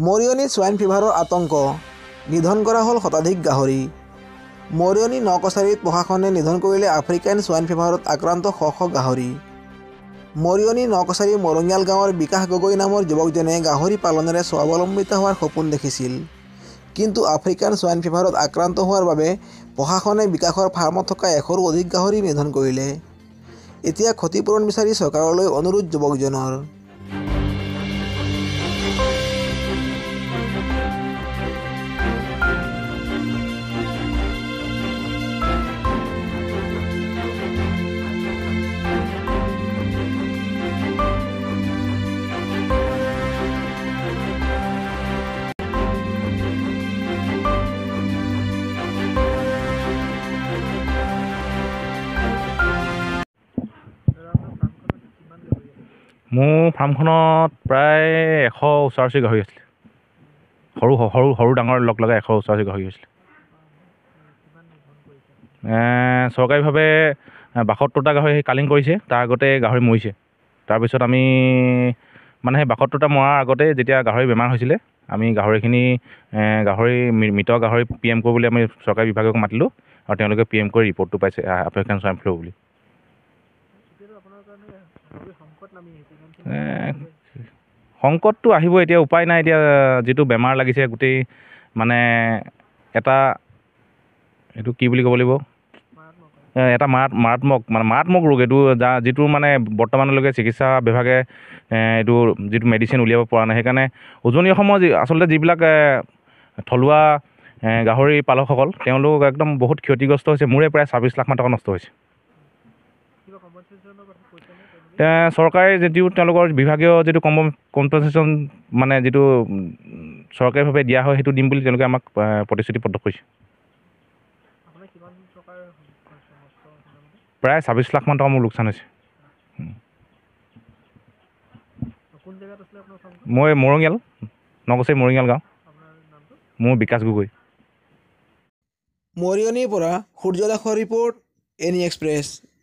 Mariani swine ফিভাৰৰ আতংক, নিধন কৰা হ'ল শতাধিক গাহৰি। মৰিয়নি নকছাৰীত প্ৰশাসনে নিধন কৰিলে আফ্ৰিকান সোৱাইন ফিভাৰত আক্ৰান্ত শ গাহৰি। মৰিয়নি নকছাৰী মৰঙিয়াল গাঁৱৰ বিকাশ গগৈ নামৰ যুৱকজনে গাহৰি পালনেৰে স্বাৱলম্বিত হোৱাৰ সপোন দেখিছিল। কিন্তু আফ্ৰিকান সোৱাইন ফিভাৰত আক্ৰান্ত হোৱাৰ বাবে প্ৰশাসনে বিকাশৰ ফাৰ্মত থকা 100ৰো অধিক গাহৰি নিধন কৰিলে। এতিয়া ক্ষতিপূৰণ বিচাৰি চৰকাৰলৈ অনুৰোধ যুৱকজনৰ। মোৰ ফাৰ্মখনত প্ৰায় 100 ওচৰা-ওচৰি গাহৰি আছিলে। সৰু ডাঙৰ লগ লগাই 100 ওচৰা-ওচৰি গাহৰি হৈছিলে। চৰকাৰীভাৱে 72টা গাহৰি কালিং কৰিছে, তাৰ আগতে গাহৰি মৰিছে। তাৰপিছত আমি মানে সেই 72টা মৰাৰ আগতে যেতিয়া গাহৰি বেমাৰ হৈছিলে, আমি গাহৰিখিনি মৃত গাহৰি PM কৰিবলৈ আমি চৰকাৰী বিভাগক মাতিলোঁ আৰু তেওঁলোকে PM কৰি ৰিপৰ্টটো পাইছে আফ্ৰিকান সোৱাইন ফ্লু বুলি। সংকটটো আহিব, এতিয়া উপায় নাই। এতিয়া যিটো বেমাৰ লাগিছে গোটেই মানে এইটো কি বুলি ক'ব লাগিব, এটা মাৰাত্মক ৰোগ এইটো, যিটো মানে বৰ্তমানলৈকে চিকিৎসা বিভাগে এইটো যিটো মেডিচিন উলিয়াব পৰা নাই। সেইকাৰণে উজনি অসমৰ আচলতে যিবিলাক থলুৱা গাহৰি পালকসকল, তেওঁলোক একদম বহুত ক্ষতিগ্ৰস্ত হৈছে। মোৰে প্ৰায় 26 লাখ মান টকা নষ্ট হৈছে। চৰকাৰে যদিও তেওঁলোকৰ বিভাগীয় যিটো কম্পেনচেশ্যন মানে যিটো চৰকাৰীভাৱে দিয়া হয়, সেইটো দিম বুলি তেওঁলোকে আমাক প্ৰতিশ্ৰুতিবদ্ধ কৰিছে। প্ৰায় 26 লাখ মান টকা মোৰ লোকচান হৈছে। মই মৰঙিয়াল, নকছাৰী মৰঙিয়াল গাঁও। মোৰ বিকাশ গগৈ। মৰিয়নিৰ পৰা সূৰ্য দাসৰ ৰিপৰ্ট, এনি এক্সপ্ৰেছ।